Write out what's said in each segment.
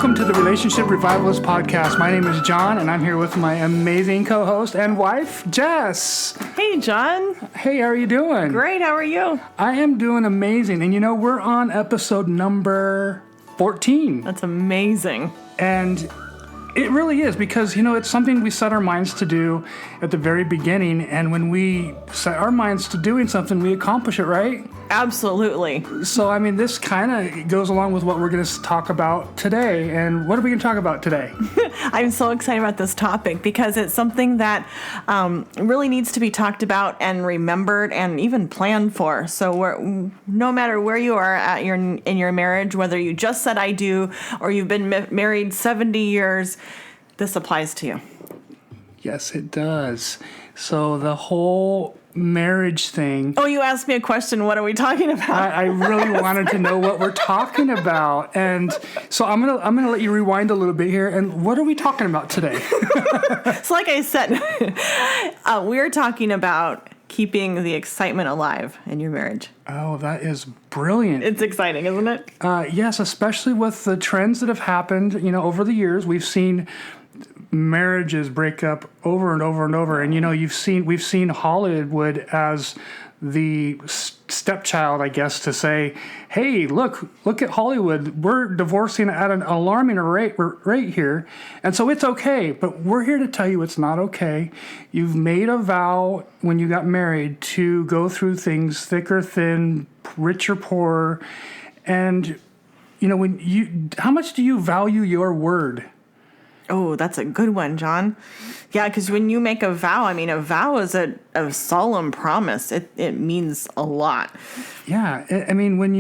Welcome to the Relationship Revivalist podcast. My name is John, and I'm here with my amazing co-host and wife, Jess. Hey, John. Hey, how are you doing? Great, how are you? I am doing amazing. And we're on episode number 14. That's amazing. And it really is because, it's something we set our minds to do at the very beginning. And when we set our minds to doing something, we accomplish it, right? Absolutely. So, this kind of goes along with what we're going to talk about today. And what are we going to talk about today? I'm so excited about this topic because it's something that really needs to be talked about and remembered and even planned for. So no matter where you are in your marriage, whether you just said I do or you've been married 70 years, this applies to you. Yes, it does. So the whole marriage thing. Oh, you asked me a question. What are we talking about? I really wanted to know what we're talking about, and so I'm gonna let you rewind a little bit here. And what are we talking about today? So, like I said, we're talking about keeping the excitement alive in your marriage. Oh, that is brilliant. It's exciting, isn't it? Yes, especially with the trends that have happened. Over the years, we've seen marriages break up over and over and over, and we've seen Hollywood as the stepchild, I guess, to say, hey, look at Hollywood, we're divorcing at an alarming rate here, and so it's okay. But we're here to tell you it's not okay. You've made a vow when you got married to go through things thick or thin, rich or poor, and how much do you value your word? Oh, that's a good one, John. Yeah, because when you make a vow, a vow is a solemn promise. It means a lot. Yeah, when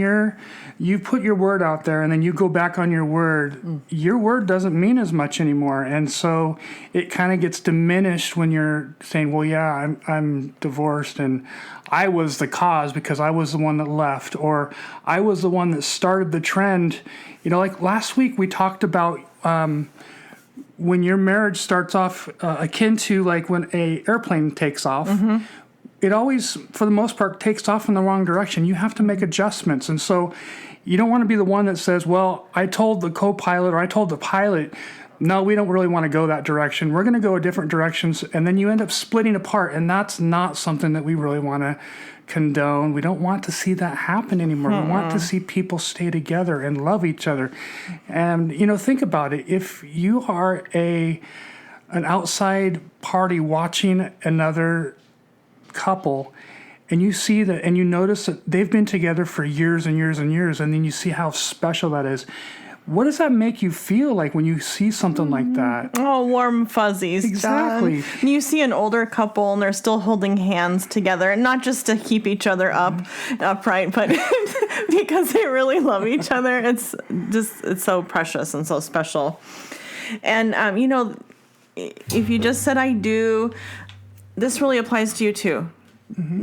you put your word out there and then you go back on your word doesn't mean as much anymore. And so it kind of gets diminished when you're saying, well, yeah, I'm divorced and I was the cause because I was the one that left, or I was the one that started the trend. Like last week we talked about when your marriage starts off akin to like when a airplane takes off, it always, for the most part, takes off in the wrong direction. You have to make adjustments. And so you don't want to be the one that says, well, I told the co-pilot or I told the pilot, no, we don't really want to go that direction. We're going to go a different directions. And then you end up splitting apart. And that's not something that we really want to condone. We don't want to see that happen anymore. We want to see people stay together and love each other. And, think about it. If you are an outside party watching another couple and you see that and you notice that they've been together for years and years and years, and then you see how special that is, what does that make you feel like when you see something like that? Oh, warm fuzzies, exactly. John. You see an older couple and they're still holding hands together, and not just to keep each other upright, but because they really love each other. It's so precious and so special. And, if you just said I do, this really applies to you too.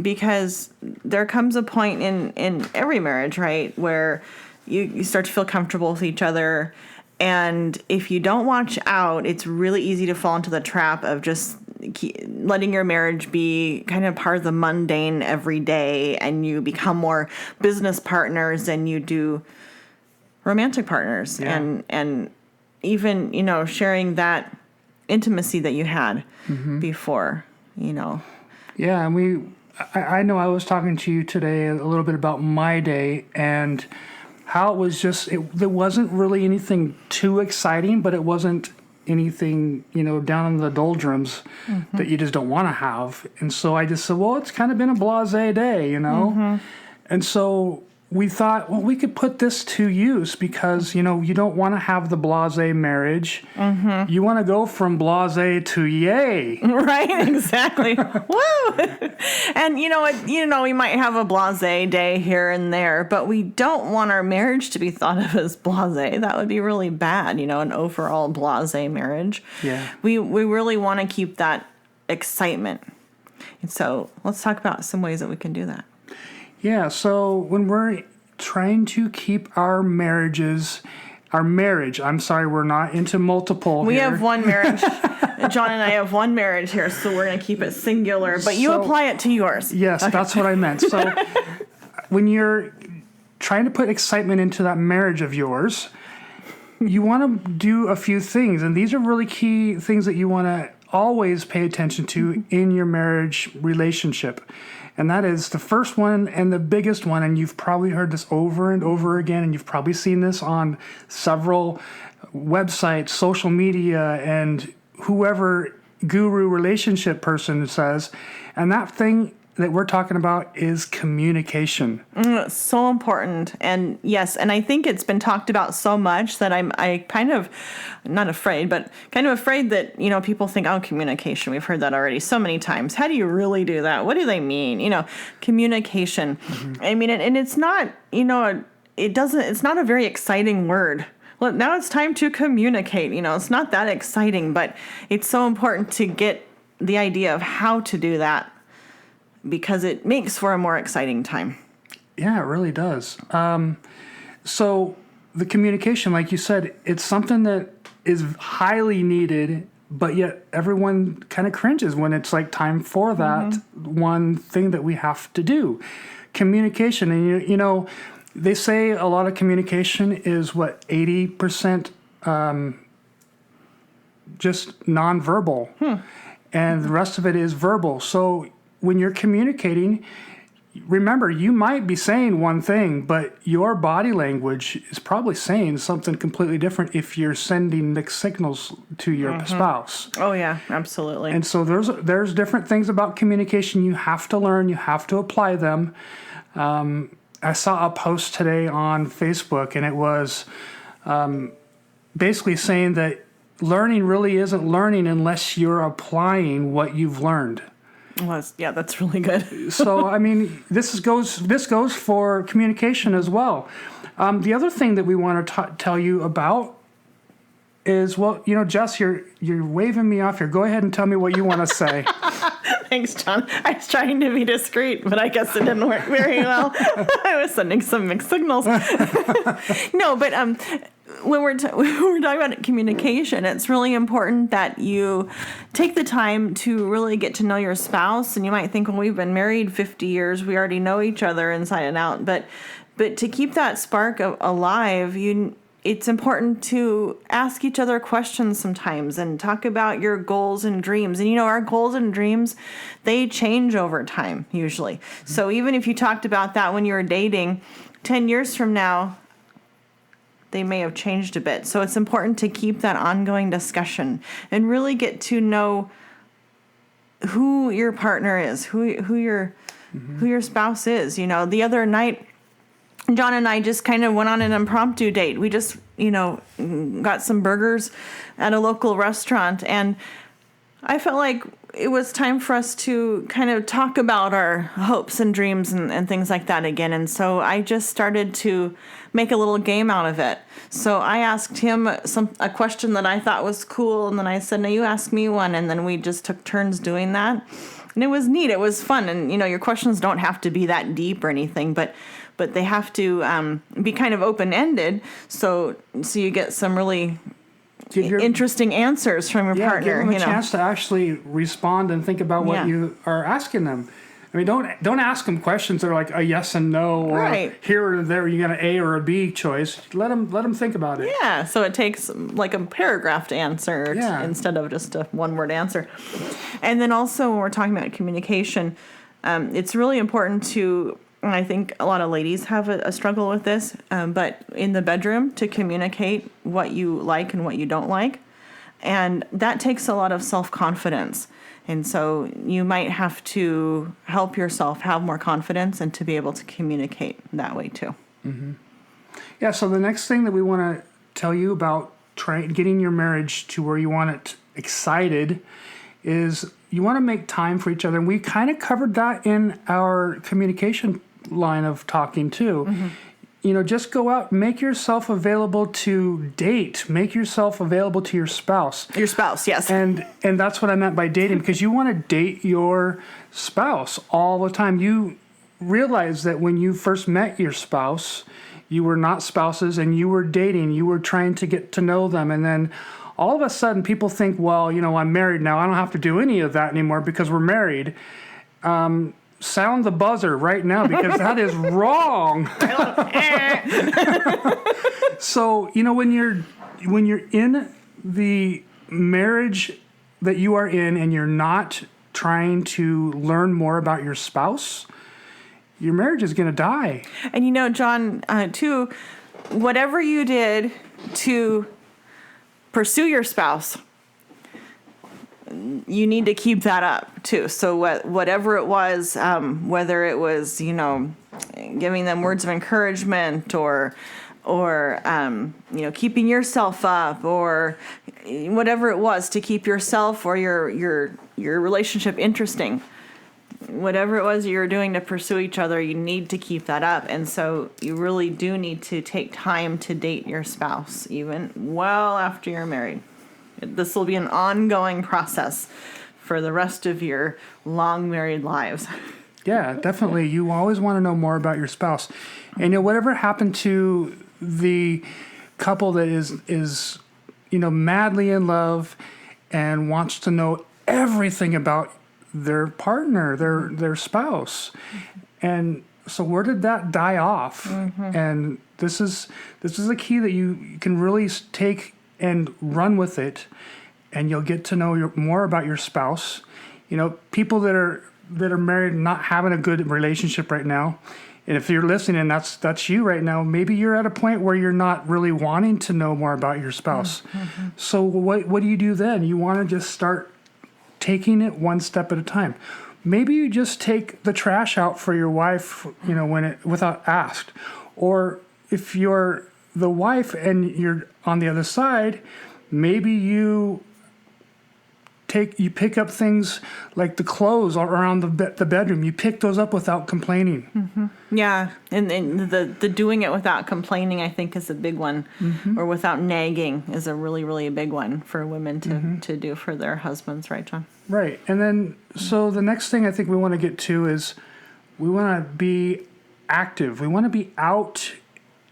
Because there comes a point in every marriage, right, where you start to feel comfortable with each other. And if you don't watch out, it's really easy to fall into the trap of just letting your marriage be kind of part of the mundane every day. And you become more business partners than you do romantic partners. Yeah. And even, sharing that intimacy that you had before, Yeah, and I know I was talking to you today a little bit about my day and how it was just, there wasn't really anything too exciting, but it wasn't anything, down in the doldrums that you just don't want to have. And so I just said, well, it's kind of been a blasé day, And so we thought, well, we could put this to use because, you don't want to have the blasé marriage. You want to go from blasé to yay. Right, exactly. Woo! And we might have a blasé day here and there, but we don't want our marriage to be thought of as blasé. That would be really bad, an overall blasé marriage. Yeah. We really want to keep that excitement. And so let's talk about some ways that we can do that. Yeah, so when we're trying to keep our marriage, we're not into multiple We here. have one marriage. John and I have one marriage here, so we're going to keep it singular, but you apply it to yours. Yes, okay. That's what I meant. So when you're trying to put excitement into that marriage of yours, you want to do a few things, and these are really key things that you want to always pay attention to in your marriage relationship. And that is the first one and the biggest one, and you've probably heard this over and over again, and you've probably seen this on several websites, social media, and whoever guru relationship person says. And that thing that we're talking about is communication. It's so important. And yes, and I think it's been talked about so much that I kind of, not afraid, but kind of afraid that, people think, oh, communication, we've heard that already so many times. How do you really do that? What do they mean? Communication. Mm-hmm. I mean, and it's not, it's not a very exciting word. Well, now it's time to communicate. It's not that exciting, but it's so important to get the idea of how to do that, because it makes for a more exciting time. Yeah, it really does. So the communication, like you said, it's something that is highly needed, but yet everyone kind of cringes when it's like time for that one thing that we have to do. Communication. And, they say a lot of communication is 80% just nonverbal. And the rest of it is verbal. So when you're communicating, remember, you might be saying one thing, but your body language is probably saying something completely different if you're sending mixed signals to your spouse. Oh, yeah, absolutely. And so there's different things about communication you have to learn. You have to apply them. I saw a post today on Facebook, and it was basically saying that learning really isn't learning unless you're applying what you've learned. Well, yeah, that's really good. So, I mean, this goes for communication as well. The other thing that we want to tell you about is, well, Jess, you're waving me off here. Go ahead and tell me what you want to say. Thanks, John. I was trying to be discreet, but I guess it didn't work very well. I was sending some mixed signals. No, but when we're talking about communication, it's really important that you take the time to really get to know your spouse. And you might think, well, we've been married 50 years. We already know each other inside and out. But to keep that spark alive, it's important to ask each other questions sometimes and talk about your goals and dreams. And, our goals and dreams, they change over time, usually. Mm-hmm. So even if you talked about that when you were dating, 10 years from now, they may have changed a bit. So it's important to keep that ongoing discussion and really get to know who your partner is, who your spouse is. The other night, John and I just kind of went on an impromptu date. We just, got some burgers at a local restaurant, and I felt like it was time for us to kind of talk about our hopes and dreams and things like that again. And so I just started to make a little game out of it. So I asked him a question that I thought was cool, and then I said, no, you ask me one, and then we just took turns doing that. And it was neat. It was fun. And, your questions don't have to be that deep or anything, but they have to be kind of open-ended, so you get some really interesting answers from your partner. Give them a chance to actually respond and think about what you are asking them. I mean, don't ask them questions that are like a yes and no, or here or there. You got an A or a B choice. Let them think about it. Yeah. So it takes like a paragraph to answer instead of just a one-word answer. And then also when we're talking about communication, it's really important to. And I think a lot of ladies have a struggle with this, but in the bedroom, to communicate what you like and what you don't like. And that takes a lot of self-confidence. And so you might have to help yourself have more confidence and to be able to communicate that way too. Mm-hmm. Yeah, so the next thing that we want to tell you about getting your marriage to where you want it excited is you want to make time for each other. And we kind of covered that in our communication line of talking too. Mm-hmm. Just go out, make yourself available to date, make yourself available to your spouse. Your spouse, yes. And that's what I meant by dating, because you want to date your spouse all the time. You realize that when you first met your spouse, you were not spouses and you were dating, you were trying to get to know them. And then all of a sudden people think, well, I'm married now. I don't have to do any of that anymore because we're married. Sound the buzzer right now, because that is wrong. So, when you're when you're in the marriage that you are in and you're not trying to learn more about your spouse, your marriage is going to die. And John, too, whatever you did to pursue your spouse, you need to keep that up too. So whatever it was, whether it was, giving them words of encouragement or keeping yourself up, or whatever it was to keep yourself or your relationship interesting, whatever it was you were doing to pursue each other, you need to keep that up. And so you really do need to take time to date your spouse, even well after you're married. This will be an ongoing process for the rest of your long married lives. Yeah, definitely. You always want to know more about your spouse. And whatever happened to the couple that is madly in love and wants to know everything about their partner, their spouse. And so where did that die off? Mm-hmm. And this is a key that you can really take and run with it, and you'll get to know more about your spouse. People that are married and not having a good relationship right now, and if you're listening and that's you right now, maybe you're at a point where you're not really wanting to know more about your spouse. Mm-hmm. So what do you do then? You want to just start taking it one step at a time. Maybe you just take the trash out for your wife, without asked. Or if you're the wife and you're on the other side, maybe you pick up things like the clothes around the bedroom. You pick those up without complaining. Mm-hmm. Yeah, and the doing it without complaining, I think, is a big one. Mm-hmm. Or without nagging is a really, really big one for women to do for their husbands, right, John? Right. And then, so the next thing I think we want to get to is we want to be active. We want to be out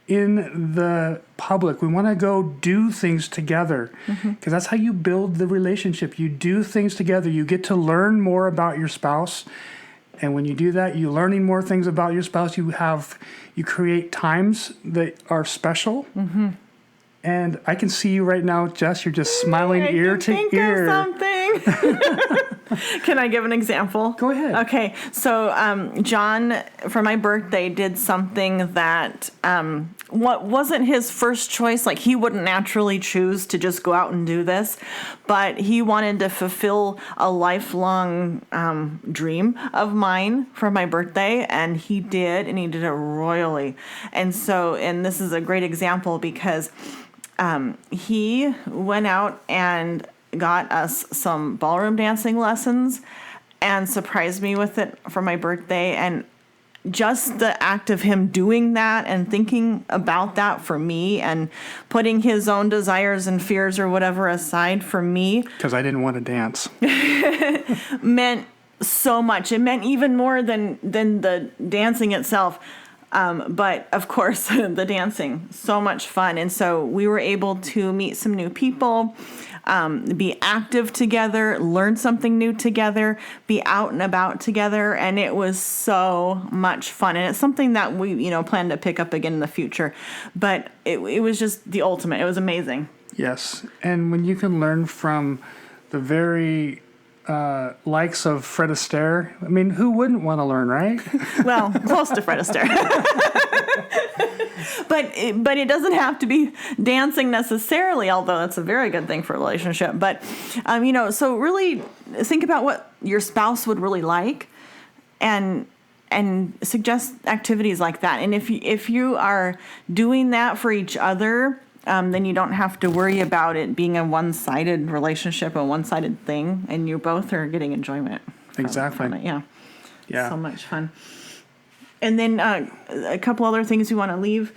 in the public. We want to go do things together, because that's how you build the relationship. You do things together. You get to learn more about your spouse. And when you do that, you're learning more things about your spouse. You create times that are special. Mm-hmm. And I can see you right now, Jess. You're just smiling ear to ear. Of something. Can I give an example? Go ahead. Okay, so John, for my birthday, did something that what wasn't his first choice. Like, he wouldn't naturally choose to just go out and do this, but he wanted to fulfill a lifelong dream of mine for my birthday, and he did, and he did it royally. And this is a great example because he went out and got us some ballroom dancing lessons and surprised me with it for my birthday. And just the act of him doing that and thinking about that for me and putting his own desires and fears or whatever aside for me, because I didn't want to dance, meant so much. It meant even more than the dancing itself. But of course, the dancing, so much fun. And so we were able to meet some new people, be active together, learn something new together, be out and about together. And it was so much fun. And it's something that we, plan to pick up again in the future. But it was just the ultimate. It was amazing. Yes. And when you can learn from the very likes of Fred Astaire, I mean, who wouldn't want to learn, right? Well, close to Fred Astaire. But it doesn't have to be dancing necessarily, although that's a very good thing for a relationship. But, so really think about what your spouse would really like and suggest activities like that. And if you are doing that for each other, then you don't have to worry about it being a one-sided relationship, a one-sided thing, and you both are getting enjoyment from it. Yeah. So much fun. And then a couple other things we want to leave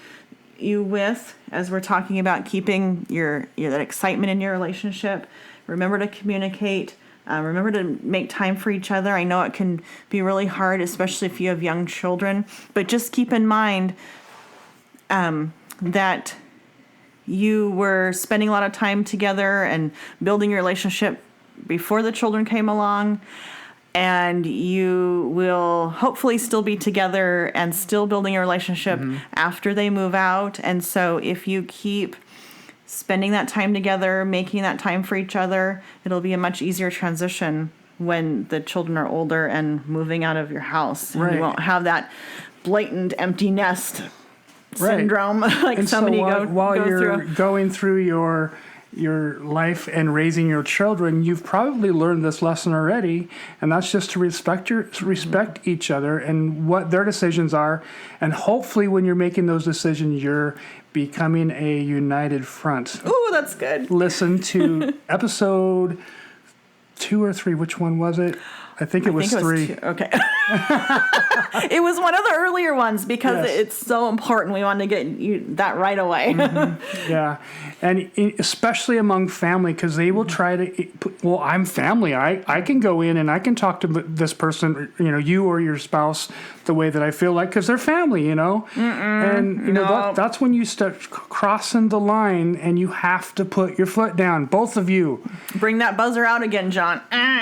you with as we're talking about keeping your that excitement in your relationship. Remember to communicate. Remember to make time for each other. I know it can be really hard, especially if you have young children, but just keep in mind that you were spending a lot of time together and building your relationship before the children came along, and you will hopefully still be together and still building a relationship after they move out. And so if you keep spending that time together, making that time for each other. It'll be a much easier transition when the children are older and moving out of your house. Right. You won't have that blatant empty nest syndrome like and somebody so while go you're through. going through your life and raising your children, you've probably learned this lesson already, and that's just to respect each other and what their decisions are, and hopefully when you're making those decisions, you're becoming a united front. Ooh, that's good. Listen to episode 2 or 3. Which one was it? I think it was 3. Okay. It was one of the earlier ones because Yes. it's so important. We wanted to get you that right away. Yeah, and especially among family, because they will try to. Well, I'm family. I can go in and I can talk to this person, you or your spouse, the way that I feel like, because they're family, And no. that's when you start crossing the line, and you have to put your foot down, both of you. Bring that buzzer out again, John.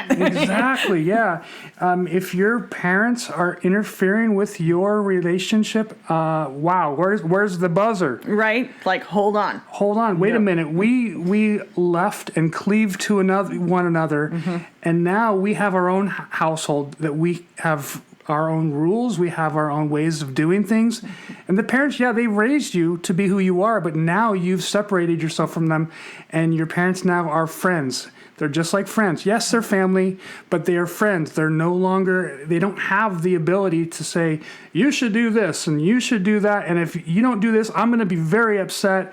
Exactly. Yeah. If your parents are interfering with your relationship, wow, where's the buzzer? Right? Like, hold on. Hold on, wait a minute. We left and cleaved to one another, and now we have our own household, that we have our own rules, we have our own ways of doing things. And the parents, they raised you to be who you are, but now you've separated yourself from them, and your parents now are friends. They're just like friends. Yes, they're family, but they are friends. They don't have the ability to say, you should do this and you should do that. And if you don't do this, I'm going to be very upset.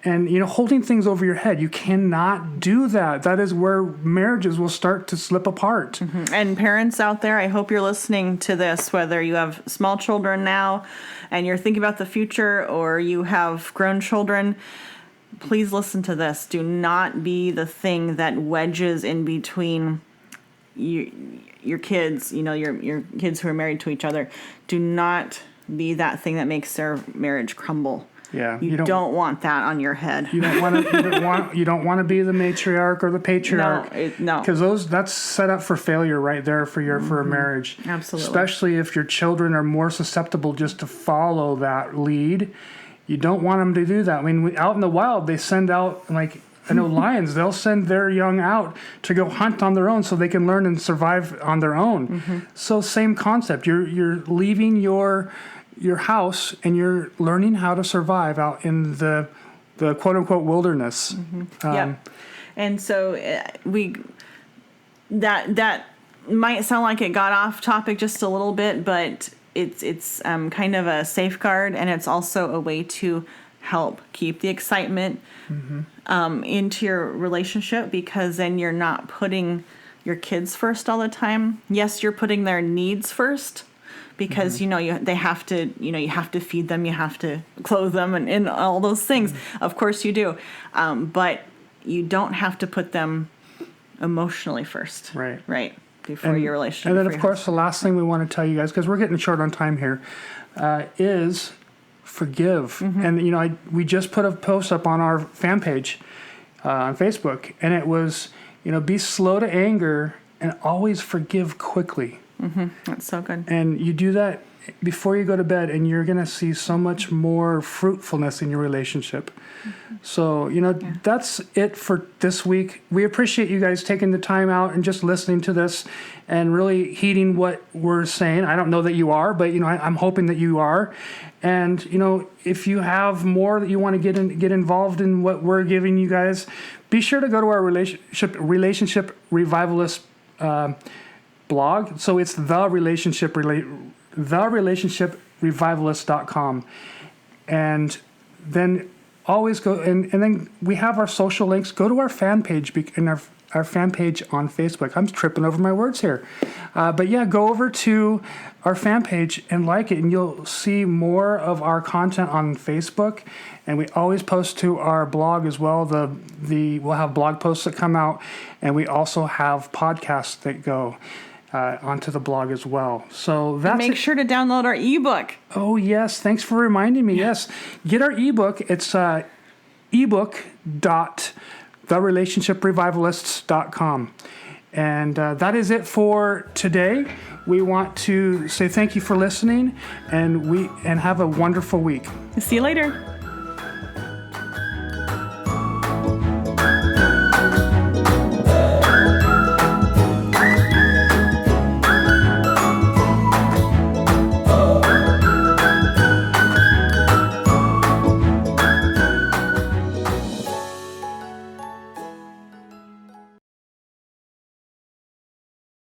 And, holding things over your head, you cannot do that. That is where marriages will start to slip apart. And parents out there, I hope you're listening to this, whether you have small children now and you're thinking about the future, or you have grown children. Please listen to this. Do not be the thing that wedges in between your kids, your kids who are married to each other. Do not be that thing that makes their marriage crumble. Yeah, you don't want that on your head. You don't want to. You don't want to be the matriarch or the patriarch. No, because that's set up for failure right there for a marriage. Absolutely, especially if your children are more susceptible just to follow that lead. You don't want them to do that. I mean, out in the wild, they send out, lions. They'll send their young out to go hunt on their own so they can learn and survive on their own. So same concept. You're leaving your house and you're learning how to survive out in the quote unquote wilderness. And so that might sound like it got off topic just a little bit, but it's kind of a safeguard, and it's also a way to help keep the excitement into your relationship, because then you're not putting your kids first all the time. Yes, you're putting their needs first, because they have to you have to feed them, you have to clothe them, and all those things. Of course you do, but you don't have to put them emotionally first. Right. Before your relationship. And then, of course, the last thing we want to tell you guys, because we're getting short on time here, is forgive. And, we just put a post up on our fan page on Facebook, and it was, be slow to anger and always forgive quickly. That's so good. And you do that before you go to bed, and you're going to see so much more fruitfulness in your relationship. So, that's it for this week. We appreciate you guys taking the time out and just listening to this and really heeding what we're saying. I don't know that you are, but, I'm hoping that you are. And, if you have more that you want to get involved in what we're giving you guys, be sure to go to our relationship revivalist blog. So it's therelationshiprevivalist.com. And then always go, and then we have our social links. Go to our fan page and our fan page on Facebook. I'm tripping over my words here. But yeah, go over to our fan page and like it, and you'll see more of our content on Facebook. And we always post to our blog as well. We'll have blog posts that come out, and we also have podcasts that go onto the blog as well. So that's Make sure to download our ebook. Oh yes, thanks for reminding me. Yes, get our ebook. It's ebook.therelationshiprevivalists.com. And that is it for today. We want to say thank you for listening, and have a wonderful week. See you later.